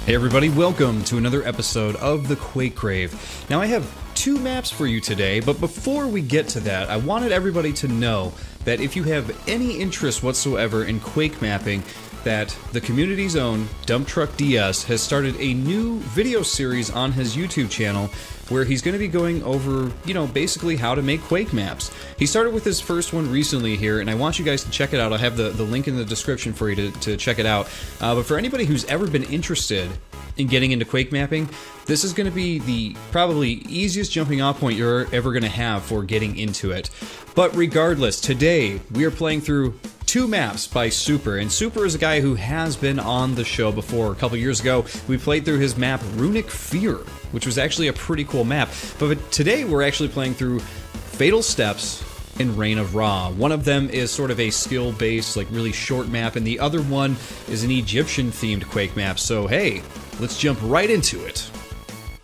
Hey everybody, welcome to another episode of the Quake Grave. Now I have two maps for you today, but before we get to that, I wanted everybody to know that if you have any interest whatsoever in Quake mapping, that the community's own Dump Truck DS has started a new video series on his YouTube channel where he's going to be going over, basically how to make Quake maps. He started with his first one recently here, and I want you guys to check it out. I'll have the link in the description for you to check it out. But for anybody who's ever been interested in getting into Quake mapping, this is going to be the probably easiest jumping off point you're ever going to have for getting into it. But regardless, today we are playing through two maps by Super, and Super is a guy who has been on the show before. A couple years ago, we played through his map Runic Fear, which was actually a pretty cool map. But today we're actually playing through Fatal Steps and Reign of Ra. One of them is sort of a skill-based, like really short map, and the other one is an Egyptian-themed Quake map. So hey, let's jump right into it.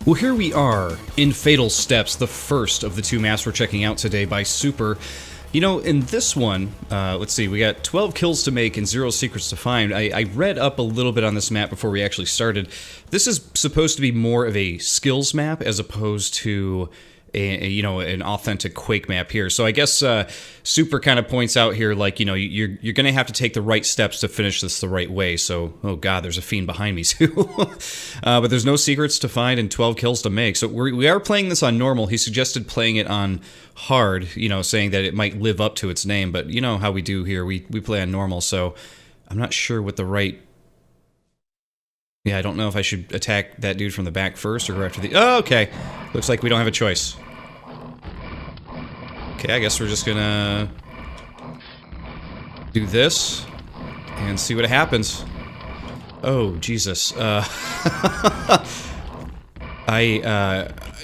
Well, here we are in Fatal Steps, the first of the two maps we're checking out today by Super. In this one, let's see, we got 12 kills to make and 0 secrets to find. I read up a little bit on this map before we actually started. This is supposed to be more of a skills map as opposed to an authentic Quake map here. So I guess Super kind of points out here, like, you're going to have to take the right steps to finish this the right way. So, oh god, there's a fiend behind me too. But there's no secrets to find and 12 kills to make. So we are playing this on normal. He suggested playing it on hard, saying that it might live up to its name. But you know how we do here. We play on normal. So I'm not sure what the right... Yeah, I don't know if I should attack that dude from the back first or go after the... Oh, okay. Looks like we don't have a choice. Okay, I guess we're just gonna do this and see what happens. Oh, Jesus. I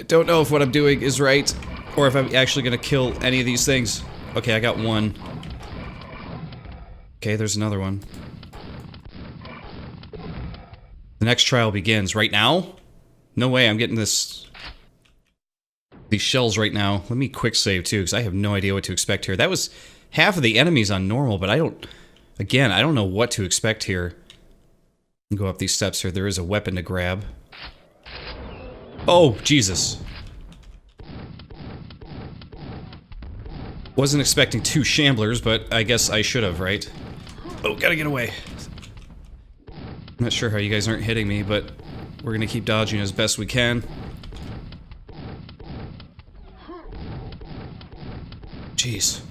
don't know if what I'm doing is right or if I'm actually gonna kill any of these things. Okay, I got one. Okay, there's another one. The next trial begins right now? No way, I'm getting these shells right now. Let me quick save too, because I have no idea what to expect here. That was half of the enemies on normal, but I don't know what to expect here. Go up these steps here. There is a weapon to grab. Oh, Jesus. Wasn't expecting two shamblers, but I guess I should have, right? Oh, gotta get away. I'm not sure how you guys aren't hitting me, but we're gonna keep dodging as best we can. Jeez.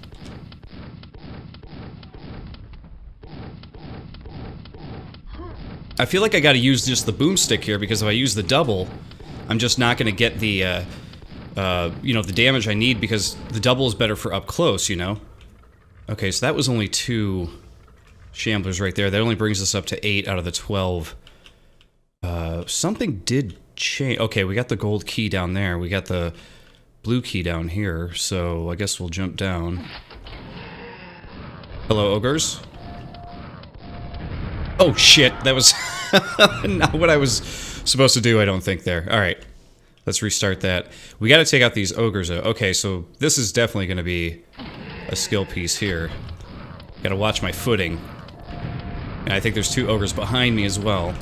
I feel like I gotta use just the boomstick here, because if I use the double, I'm just not gonna get the, the damage I need, because the double is better for up close, Okay, so that was only 2 shamblers right there. That only brings us up to 8 out of the 12. Something did change. Okay, we got the gold key down there. We got the blue key down here, so I guess we'll jump down. Hello, ogres. Oh, shit. That was not what I was supposed to do, I don't think, there. Alright. Let's restart that. We gotta take out these ogres. Okay, so this is definitely gonna be a skill piece here. Gotta watch my footing. And I think there's 2 ogres behind me as well.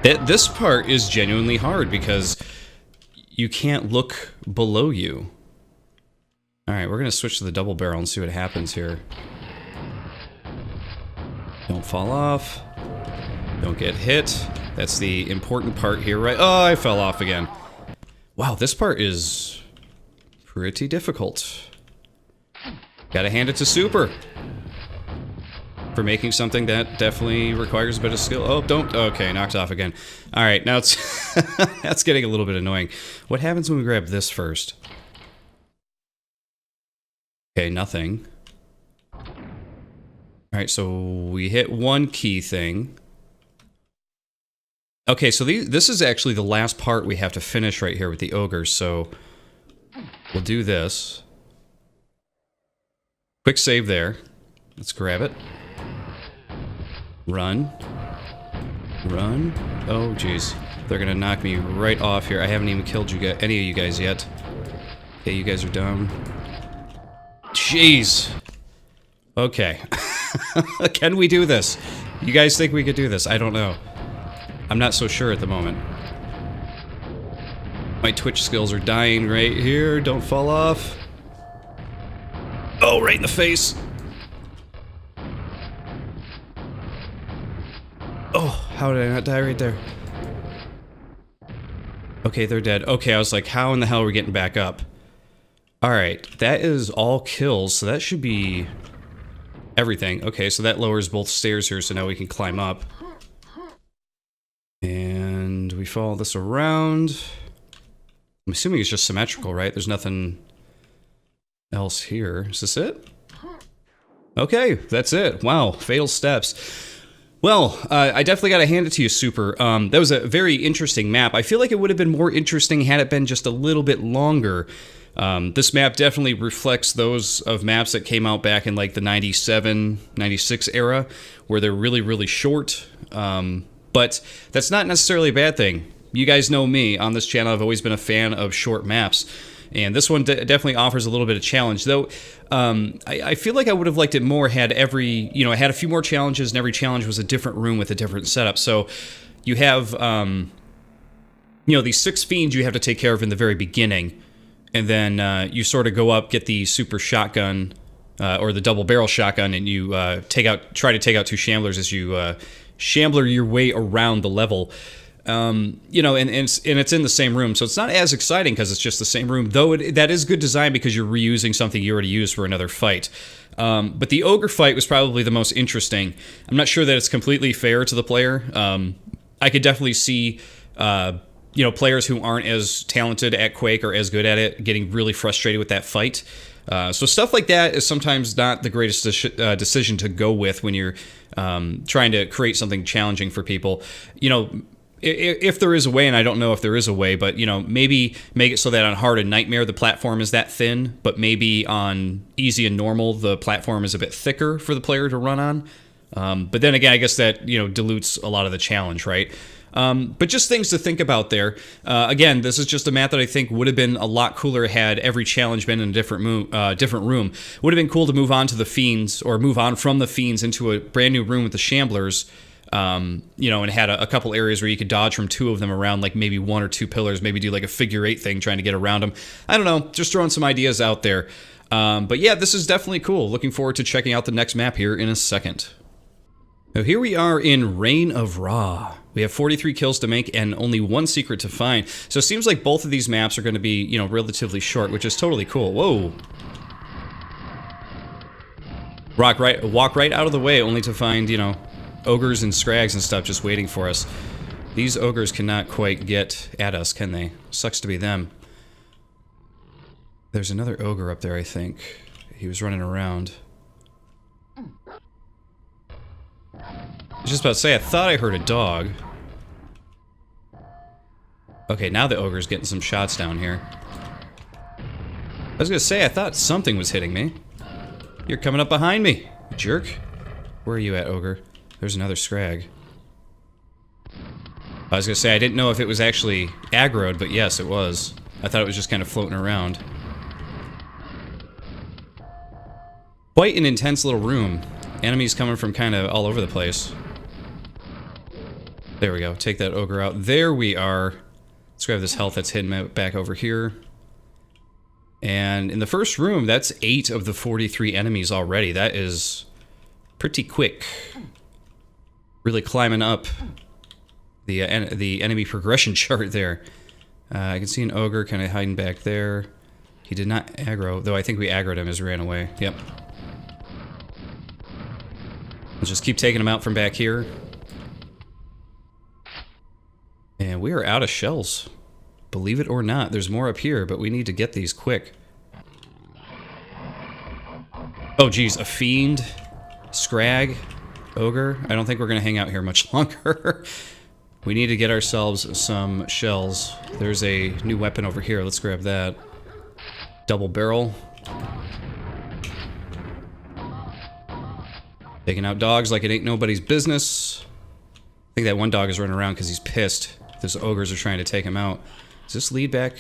This part is genuinely hard because you can't look below you. Alright, we're gonna switch to the double barrel and see what happens here. Don't fall off. Don't get hit. That's the important part here, right? Oh, I fell off again. Wow, this part is pretty difficult. Gotta hand it to Super for making something that definitely requires a bit of skill. Oh, don't. Okay, knocked off again. Alright, now it's... that's getting a little bit annoying. What happens when we grab this first? Okay, nothing. Alright, so we hit one key thing. Okay, so this is actually the last part we have to finish right here with the ogres, so... we'll do this. Quick save there. Let's grab it. Run. Run. Oh, jeez. They're gonna knock me right off here. I haven't even killed you guys, any of you guys yet. Okay, you guys are down. Jeez. Okay. Can we do this? You guys think we could do this? I don't know. I'm not so sure at the moment. My Twitch skills are dying right here. Don't fall off. Oh, right in the face. Oh, how did I not die right there? Okay, they're dead. Okay, I was like, how in the hell are we getting back up? Alright, that is all kills, so that should be everything. Okay, so that lowers both stairs here, so now we can climb up. And we follow this around. I'm assuming it's just symmetrical, right? There's nothing else here. Is this it? Okay, that's it. Wow, fatal steps. Well, I definitely got to hand it to you, Super. That was a very interesting map. I feel like it would have been more interesting had it been just a little bit longer. This map definitely reflects those of maps that came out back in like the 97, 96 era, where they're really, really short. But that's not necessarily a bad thing. You guys know me. On this channel, I've always been a fan of short maps. And this one definitely offers a little bit of challenge, though. I feel like I would have liked it more had it had a few more challenges, and every challenge was a different room with a different setup. So you have, these 6 fiends you have to take care of in the very beginning, and then you sort of go up, get the super shotgun or the double barrel shotgun, and you try to take out 2 shamblers as you shambler your way around the level. And it's in the same room, so it's not as exciting because it's just the same room, though that is good design because you're reusing something you already used for another fight. But the ogre fight was probably the most interesting. I'm not sure that it's completely fair to the player. I could definitely see, players who aren't as talented at Quake or as good at it getting really frustrated with that fight. So stuff like that is sometimes not the greatest decision to go with when you're trying to create something challenging for people. If there is a way, and I don't know if there is a way, but, maybe make it so that on hard and nightmare, the platform is that thin, but maybe on easy and normal, the platform is a bit thicker for the player to run on. But then again, I guess that, dilutes a lot of the challenge, right? But just things to think about there. Again, this is just a map that I think would have been a lot cooler had every challenge been in a different room. Would have been cool to move on to the fiends, or move on from the fiends into a brand new room with the shamblers. And had a couple areas where you could dodge from 2 of them around, like maybe 1 or 2 pillars, maybe do like a figure 8 thing trying to get around them. I don't know, just throwing some ideas out there. But yeah, this is definitely cool. Looking forward to checking out the next map here in a second. Now here we are in Reign of Ra. We have 43 kills to make and only 1 secret to find. So it seems like both of these maps are going to be, relatively short, which is totally cool. Whoa. Walk right out of the way only to find, ogres and scrags and stuff just waiting for us. These ogres cannot quite get at us, can they? Sucks to be them. There's another ogre up there, I think. He was running around. I was just about to say, I thought I heard a dog. Okay, now the ogre's getting some shots down here. I was gonna say, I thought something was hitting me. You're coming up behind me, you jerk. Where are you at, ogre? There's another scrag. I was gonna say, I didn't know if it was actually aggroed, but yes, it was. I thought it was just kind of floating around. Quite an intense little room. Enemies coming from kind of all over the place. There we go. Take that ogre out. There we are. Let's grab this health that's hidden back over here. And in the first room, that's 8 of the 43 enemies already. That is pretty quick. Really climbing up the enemy progression chart there. I can see an ogre kind of hiding back there. He did not aggro, though I think we aggroed him as he ran away. Yep. Let's just keep taking him out from back here. And we are out of shells. Believe it or not, there's more up here, but we need to get these quick. Oh geez, a fiend, scrag, ogre. I don't think we're gonna hang out here much longer. We need to get ourselves some shells. There's a new weapon over here. Let's grab that. Double barrel. Taking out dogs like it ain't nobody's business. I think that one dog is running around because he's pissed. Those ogres are trying to take him out. Does this lead back?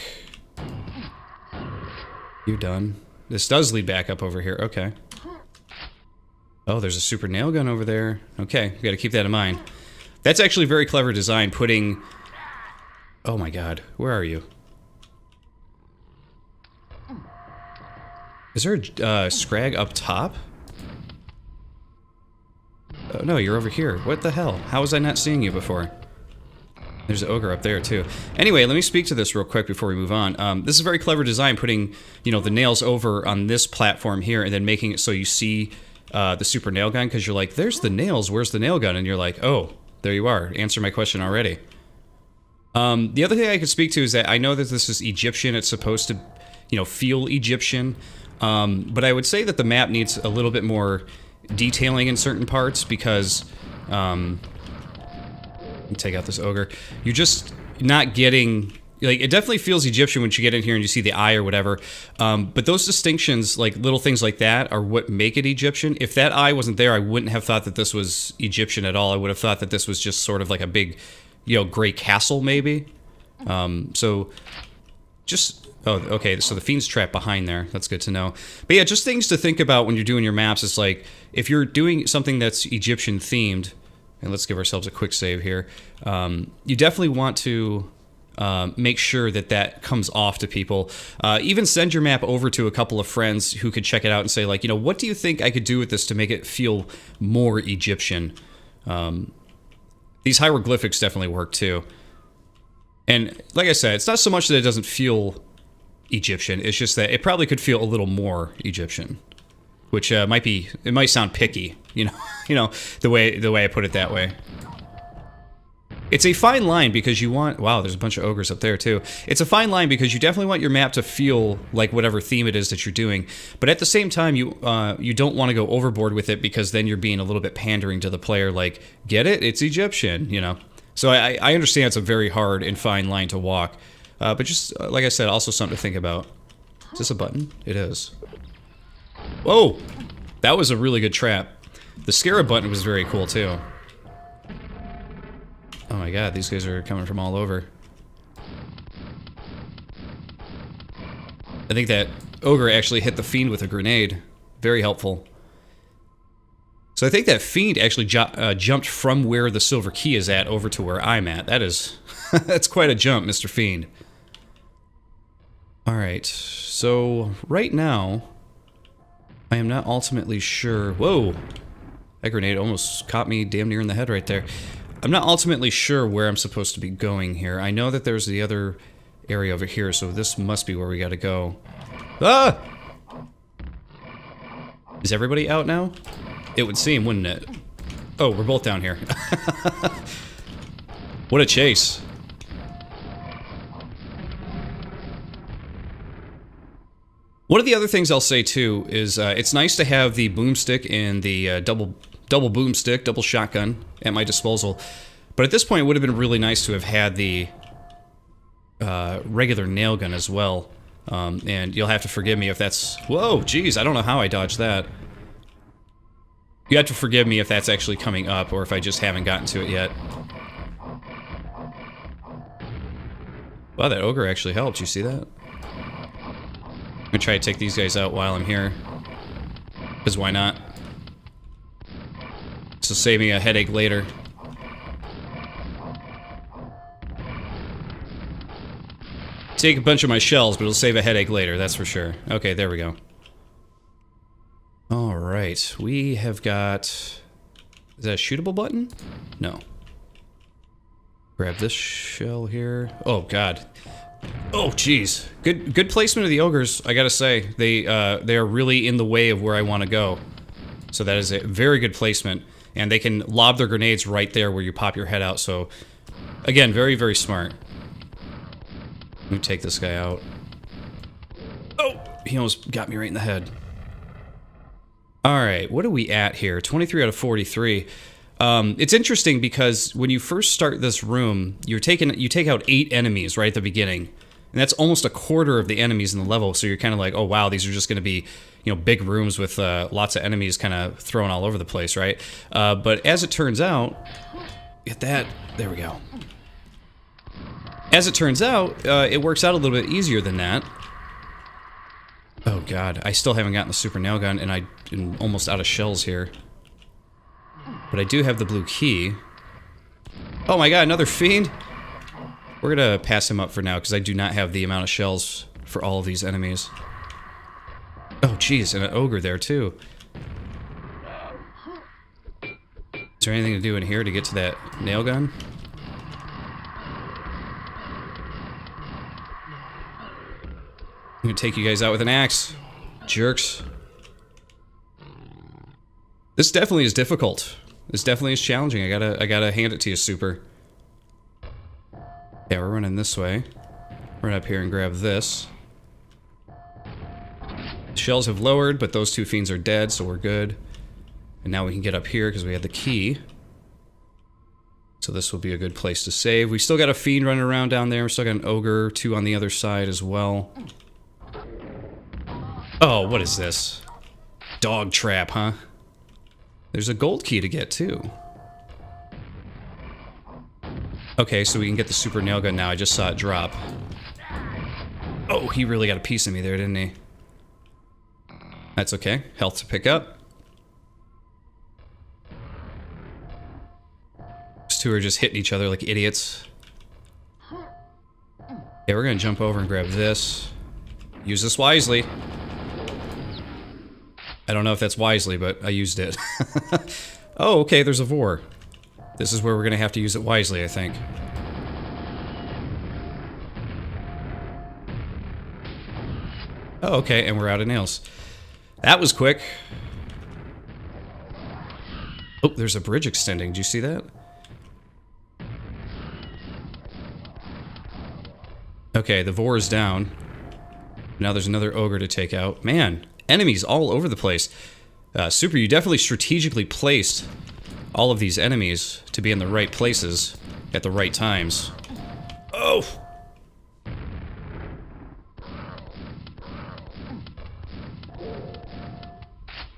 You're done. This does lead back up over here. Okay. Oh, there's a super nail gun over there. Okay, we gotta keep that in mind. That's actually very clever design, putting... Oh my god, where are you? Is there a scrag up top? Oh no, you're over here. What the hell? How was I not seeing you before? There's an ogre up there too. Anyway, let me speak to this real quick before we move on. This is a very clever design, putting, you know, the nails over on this platform here and then making it so you see the super nail gun, because you're like, there's the nails, where's the nail gun? And you're like, oh, there you are. Answer my question already. The other thing I could speak to is that I know that this is Egyptian. It's supposed to, you know, feel Egyptian. But I would say that the map needs a little bit more detailing in certain parts, because... take out this ogre. You're just not getting... Like, it definitely feels Egyptian once you get in here and you see the eye or whatever. But those distinctions, like little things like that, are what make it Egyptian. If that eye wasn't there, I wouldn't have thought that this was Egyptian at all. I would have thought that this was just sort of like a big, you know, gray castle, maybe. So, just... Oh, okay, so the Fiend's trapped behind there. That's good to know. But yeah, just things to think about when you're doing your maps. It's like, if you're doing something that's Egyptian-themed... And let's give ourselves a quick save here. You definitely want to make sure that that comes off to people. Even send your map over to a couple of friends who could check it out and say, like, you know, what do you think I could do with this to make it feel more Egyptian? These hieroglyphics definitely work too. And like I said, it's not so much that it doesn't feel Egyptian. It's just that it probably could feel a little more Egyptian. Which it might sound picky, you know, the way I put it that way. It's a fine line because you want... Wow, there's a bunch of ogres up there too. It's a fine line because you definitely want your map to feel like whatever theme it is that you're doing, but at the same time, you don't want to go overboard with it, because then you're being a little bit pandering to the player. Like, get it? It's Egyptian, you know. So I understand it's a very hard and fine line to walk, but just like I said, also something to think about. Is this a button? It is. Whoa! That was a really good trap. The scarab button was very cool, too. Oh my god, these guys are coming from all over. I think that ogre actually hit the Fiend with a grenade. Very helpful. So I think that Fiend actually jumped from where the silver key is at over to where I'm at. That is... that's quite a jump, Mr. Fiend. Alright, so right now... I am not ultimately sure... Whoa! That grenade almost caught me damn near in the head right there. I'm not ultimately sure where I'm supposed to be going here. I know that there's the other area over here, so this must be where we gotta go. Ah! Is everybody out now? It would seem, wouldn't it? Oh, we're both down here. What a chase. One of the other things I'll say too is it's nice to have the boomstick and the double boomstick, double shotgun at my disposal. But at this point, it would have been really nice to have had the regular nail gun as well. And you'll have to forgive me if that's... Whoa, geez, I don't know how I dodged that. You have to forgive me if that's actually coming up, or if I just haven't gotten to it yet. Wow, that ogre actually helped. You see that? I'm gonna try to take these guys out while I'm here. Because why not? This will save me a headache later. Take a bunch of my shells, but it'll save a headache later, that's for sure. Okay, there we go. Alright, we have got... Is that a shootable button? No. Grab this shell here. Oh, God. Oh, jeez. Good placement of the ogres, I gotta say. They are really in the way of where I want to go. So that is a very good placement. And they can lob their grenades right there where you pop your head out, so... Again, very, very smart. Let me take this guy out. Oh! He almost got me right in the head. Alright, what are we at here? 23 out of 43. It's interesting because when you first start this room, you take out 8 enemies right at the beginning. And that's almost a quarter of the enemies in the level, so you're kind of like, oh wow, these are just going to be, you know, big rooms with lots of enemies kind of thrown all over the place, right? But as it turns out, get that, there we go. As it turns out, it works out a little bit easier than that. Oh god, I still haven't gotten the super nail gun, and I'm almost out of shells here. But I do have the blue key. Oh my god, another fiend? We're gonna pass him up for now, because I do not have the amount of shells for all of these enemies. Oh jeez, and an ogre there too. Is there anything to do in here to get to that nail gun? I'm gonna take you guys out with an axe. Jerks. This definitely is difficult. This definitely is challenging. I gotta hand it to you, Super. Yeah, we're running this way. Run up here and grab this. The shells have lowered, but those two fiends are dead, so we're good. And now we can get up here because we have the key. So this will be a good place to save. We still got a fiend running around down there. We still got an ogre, 2 on the other side as well. Oh, what is this? Dog trap, huh? There's a gold key to get, too. Okay, so we can get the super nail gun now. I just saw it drop. Oh, he really got a piece of me there, didn't he? That's okay. Health to pick up. These two are just hitting each other like idiots. Okay, we're gonna jump over and grab this. Use this wisely. I don't know if that's wisely, but I used it. Oh, okay, there's a vor. This is where we're gonna have to use it wisely, I think. Oh, okay, and we're out of nails. That was quick. Oh, there's a bridge extending. Do you see that? Okay, the vor is down. Now there's another ogre to take out. Man, enemies all over the place. Super, you definitely strategically placed all of these enemies to be in the right places at the right times. Oh!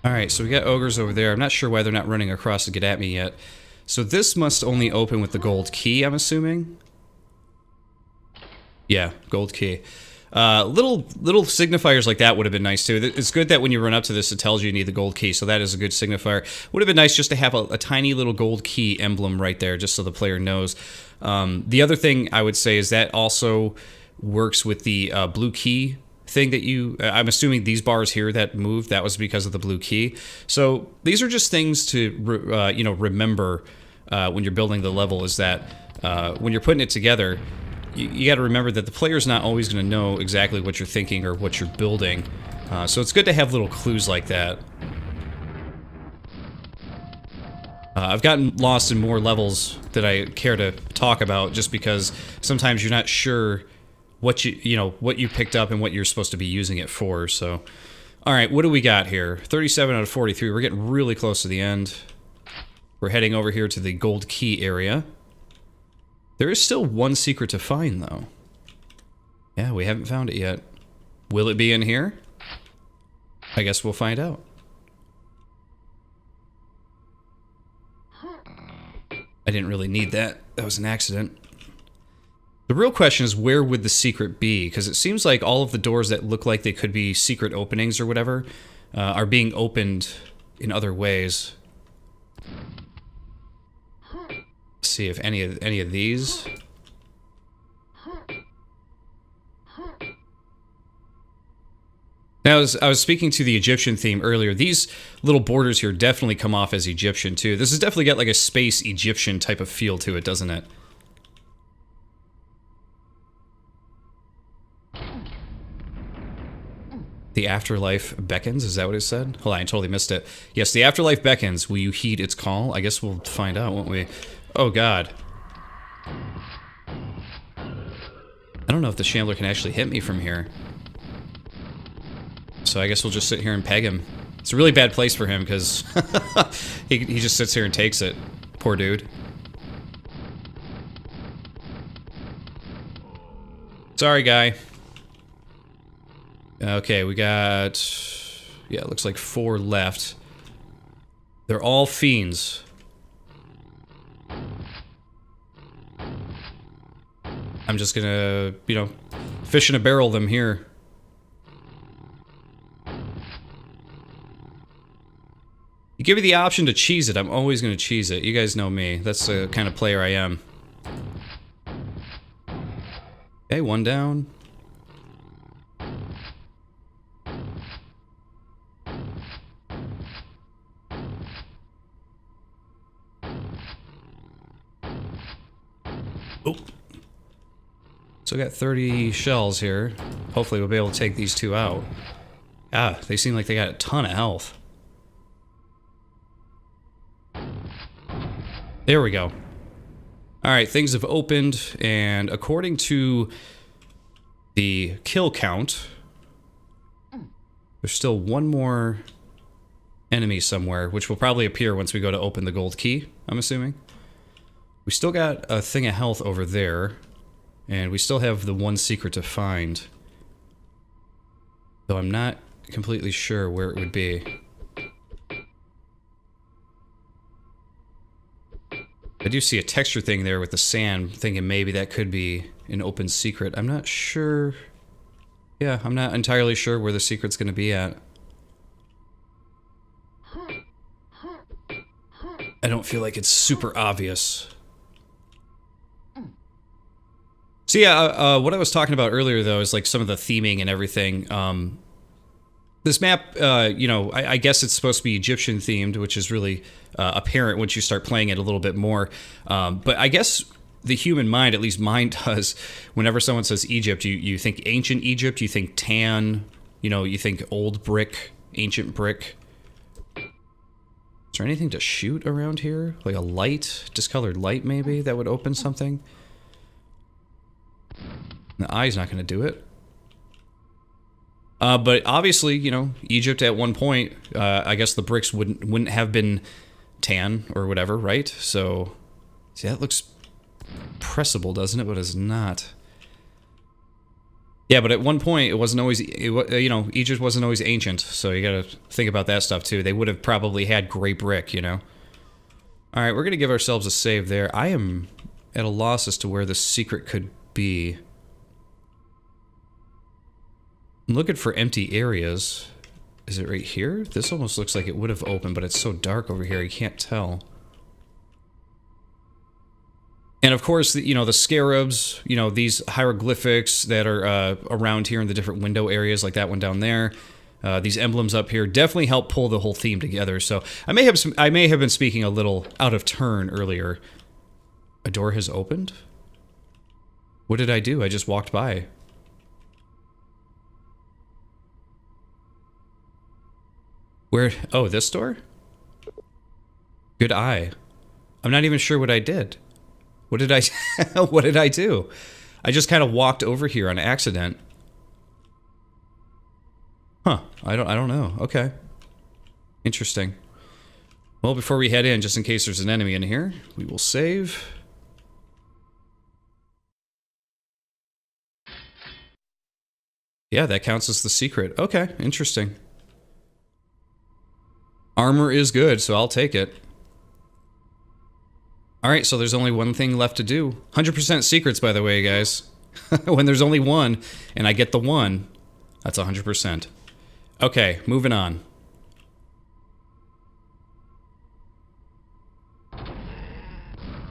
Alright, so we got ogres over there. I'm not sure why they're not running across to get at me yet. So this must only open with the gold key, I'm assuming? Yeah, gold key. Little signifiers like that would have been nice too. It's good that when you run up to this, it tells you need the gold key, so that is a good signifier. Would have been nice just to have a tiny little gold key emblem right there, just so the player knows. The other thing I would say is that also works with the blue key thing that you... I'm assuming these bars here that moved, that was because of the blue key. So these are just things to you know, remember when you're building the level, is that when you're putting it together, you got to remember that the player's not always going to know exactly what you're thinking or what you're building. So it's good to have little clues like that. I've gotten lost in more levels that I care to talk about just because sometimes you're not sure what what you picked up and what you're supposed to be using it for. So, all right, what do we got here? 37 out of 43. We're getting really close to the end. We're heading over here to the gold key area. There is still one secret to find, though. Yeah, we haven't found it yet. Will it be in here? I guess we'll find out. I didn't really need that. That was an accident. The real question is, where would the secret be? Because it seems like all of the doors that look like they could be secret openings or whatever are being opened in other ways. Let's see if any of these... Now, I was speaking to the Egyptian theme earlier. These little borders here definitely come off as Egyptian, too. This has definitely got like a space Egyptian type of feel to it, doesn't it? The afterlife beckons? Is that what it said? Hold on, I totally missed it. Yes, the afterlife beckons. Will you heed its call? I guess we'll find out, won't we? Oh, God. I don't know if the Shambler can actually hit me from here. So I guess we'll just sit here and peg him. It's a really bad place for him, because he just sits here and takes it. Poor dude. Sorry, guy. Okay, we got... yeah, it looks like 4 left. They're all fiends. I'm just gonna, you know, fish in a barrel them here. You give me the option to cheese it, I'm always gonna cheese it. You guys know me. That's the kind of player I am. Okay, one down. Oh. So I got 30 shells here. Hopefully we'll be able to take these two out. Ah, they seem like they got a ton of health. There we go. Alright, things have opened, and according to the kill count, there's still one more enemy somewhere, which will probably appear once we go to open the gold key, I'm assuming. We still got a thing of health over there, and we still have the one secret to find. Though I'm not completely sure where it would be. I do see a texture thing there with the sand, thinking maybe that could be an open secret. I'm not sure. Yeah, I'm not entirely sure where the secret's gonna be at. I don't feel like it's super obvious. So yeah, what I was talking about earlier though is like some of the theming and everything. This map, you know, I guess it's supposed to be Egyptian themed, which is really apparent once you start playing it a little bit more. But I guess the human mind, at least mine does, whenever someone says Egypt, you think ancient Egypt, you think tan, you know, you think old brick, ancient brick. Is there anything to shoot around here? Like a light, discolored light maybe, that would open something? The eye's not going to do it. But obviously, you know, Egypt at one point, I guess the bricks wouldn't have been tan or whatever, right? So, see, that looks pressable, doesn't it? But it's not. Yeah, but at one point, it wasn't always, you know, Egypt wasn't always ancient, so you gotta think about that stuff too. They would have probably had gray brick, you know? Alright, we're gonna give ourselves a save there. I am at a loss as to where the secret could be. I'm looking for empty areas. Is it right here? This almost looks like it would have opened, but it's so dark over here, you can't tell. And of course, you know, the scarabs, you know, these hieroglyphics that are around here in the different window areas, like that one down there. These emblems up here definitely help pull the whole theme together. So I may have been speaking a little out of turn earlier. A door has opened? What did I do? I just walked by. Where? Oh, this door? Good eye. I'm not even sure what I did. What did I what did I do? I just kind of walked over here on accident. Huh. I don't know. Okay. Interesting. Well, before we head in, just in case there's an enemy in here, we will save. Yeah, that counts as the secret. Okay, interesting. Armor is good, so I'll take it. Alright, so there's only one thing left to do. 100% secrets, by the way, guys. When there's only one, and I get the one, that's 100%. Okay, moving on.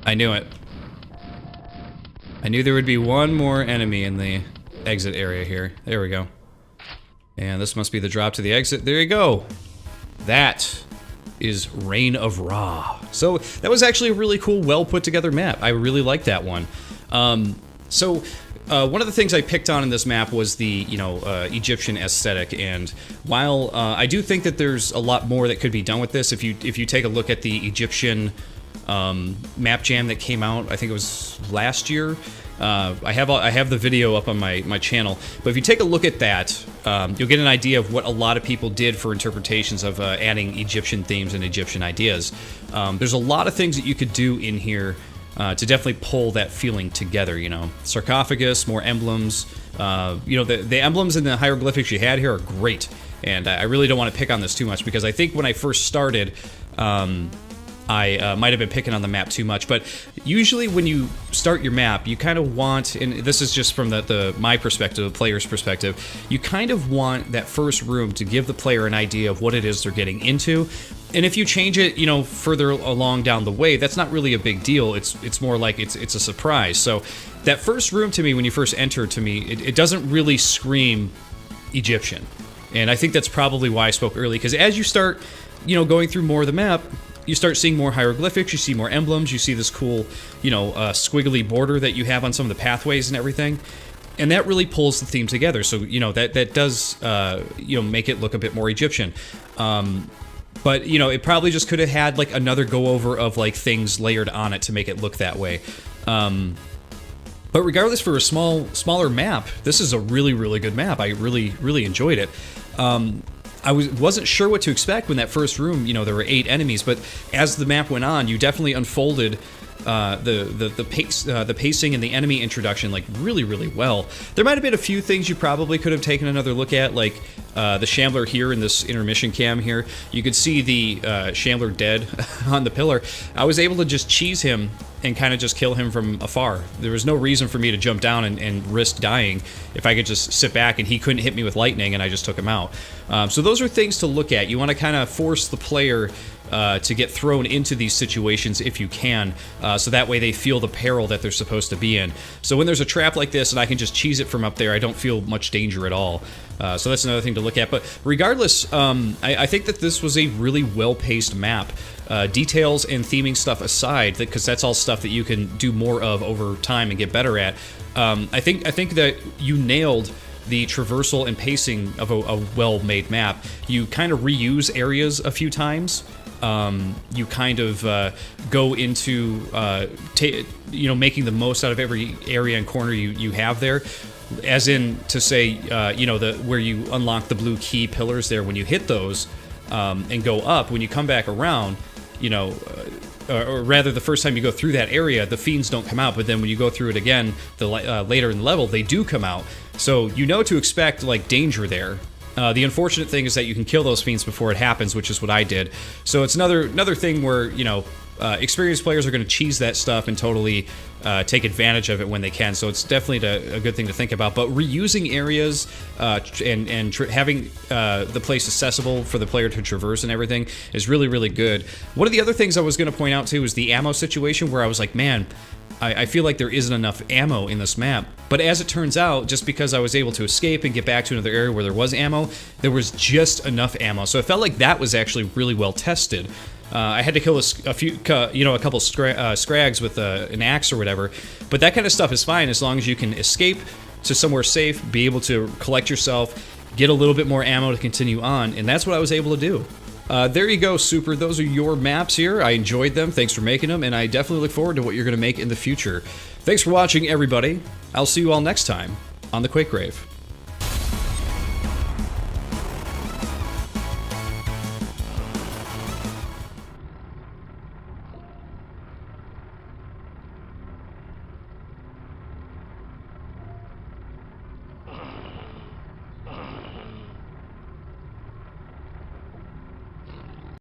I knew it. I knew there would be one more enemy in the exit area here. There we go. And this must be the drop to the exit. There you go. That is Reign of Ra. So that was actually a really cool, well put together map. I really like that one. One of the things I picked on in this map was the, you know, Egyptian aesthetic, and while I do think that there's a lot more that could be done with this, if you take a look at the Egyptian map jam that came out, I think it was last year. I have the video up on my channel, but if you take a look at that, you'll get an idea of what a lot of people did for interpretations of adding Egyptian themes and Egyptian ideas. There's a lot of things that you could do in here to definitely pull that feeling together, you know. Sarcophagus, more emblems. You know, the emblems and the hieroglyphics you had here are great, and I really don't want to pick on this too much, because I think when I first started, I might have been picking on the map too much, but usually when you start your map, you kind of want, and this is just from my perspective, the player's perspective, you kind of want that first room to give the player an idea of what it is they're getting into, And if you change it, you know, further along down the way, that's not really a big deal. It's more like it's a surprise. So that first room to me, when you first enter, to me, it doesn't really scream Egyptian. And I think that's probably why I spoke early, because as you start, you know, going through more of the map, you start seeing more hieroglyphics, you see more emblems, you see this cool, you know, squiggly border that you have on some of the pathways and everything. And that really pulls the theme together. So, you know, that does, you know, make it look a bit more Egyptian. But, you know, it probably just could have had, like, another go-over of, like, things layered on it to make it look that way. But regardless, for a smaller map, this is a really, really good map. I really, really enjoyed it. I wasn't sure what to expect when that first room, you know, there were 8 enemies, but as the map went on, you definitely unfolded the pacing and the enemy introduction like really, really well. There might have been a few things you probably could have taken another look at, like the Shambler here in this intermission cam here. You could see the Shambler dead on the pillar. I was able to just cheese him and kind of just kill him from afar. There was no reason for me to jump down and risk dying if I could just sit back and he couldn't hit me with lightning and I just took him out. So those are things to look at. You want to kind of force the player to get thrown into these situations if you can, so that way they feel the peril that they're supposed to be in. So when there's a trap like this and I can just cheese it from up there, I don't feel much danger at all. So that's another thing to look at. But regardless, I think that this was a really well-paced map. Details and theming stuff aside, because that's all stuff that you can do more of over time and get better at. I think that you nailed the traversal and pacing of a well-made map. You kind of reuse areas a few times. You kind of go into you know, making the most out of every area and corner you have there. As in to say, you know, where you unlock the blue key pillars there, when you hit those and go up, when you come back around, you know, or rather the first time you go through that area, the fiends don't come out, but then when you go through it again, later in the level, they do come out. So you know to expect, like, danger there. The unfortunate thing is that you can kill those fiends before it happens, which is what I did. So it's another thing where, you know, experienced players are going to cheese that stuff and totally take advantage of it when they can. So it's definitely a good thing to think about. But reusing areas and having the place accessible for the player to traverse and everything is really, really good. One of the other things I was going to point out too is the ammo situation, where I was like, man, I feel like there isn't enough ammo in this map. But as it turns out, just because I was able to escape and get back to another area where there was ammo, there was just enough ammo. So it felt like that was actually really well tested. I had to kill a few, you know, a couple scrags with an axe or whatever, but that kind of stuff is fine as long as you can escape to somewhere safe, be able to collect yourself, get a little bit more ammo to continue on, and that's what I was able to do. There you go, Super. Those are your maps here. I enjoyed them. Thanks for making them, and I definitely look forward to what you're going to make in the future. Thanks for watching, everybody. I'll see you all next time on the Quake Grave.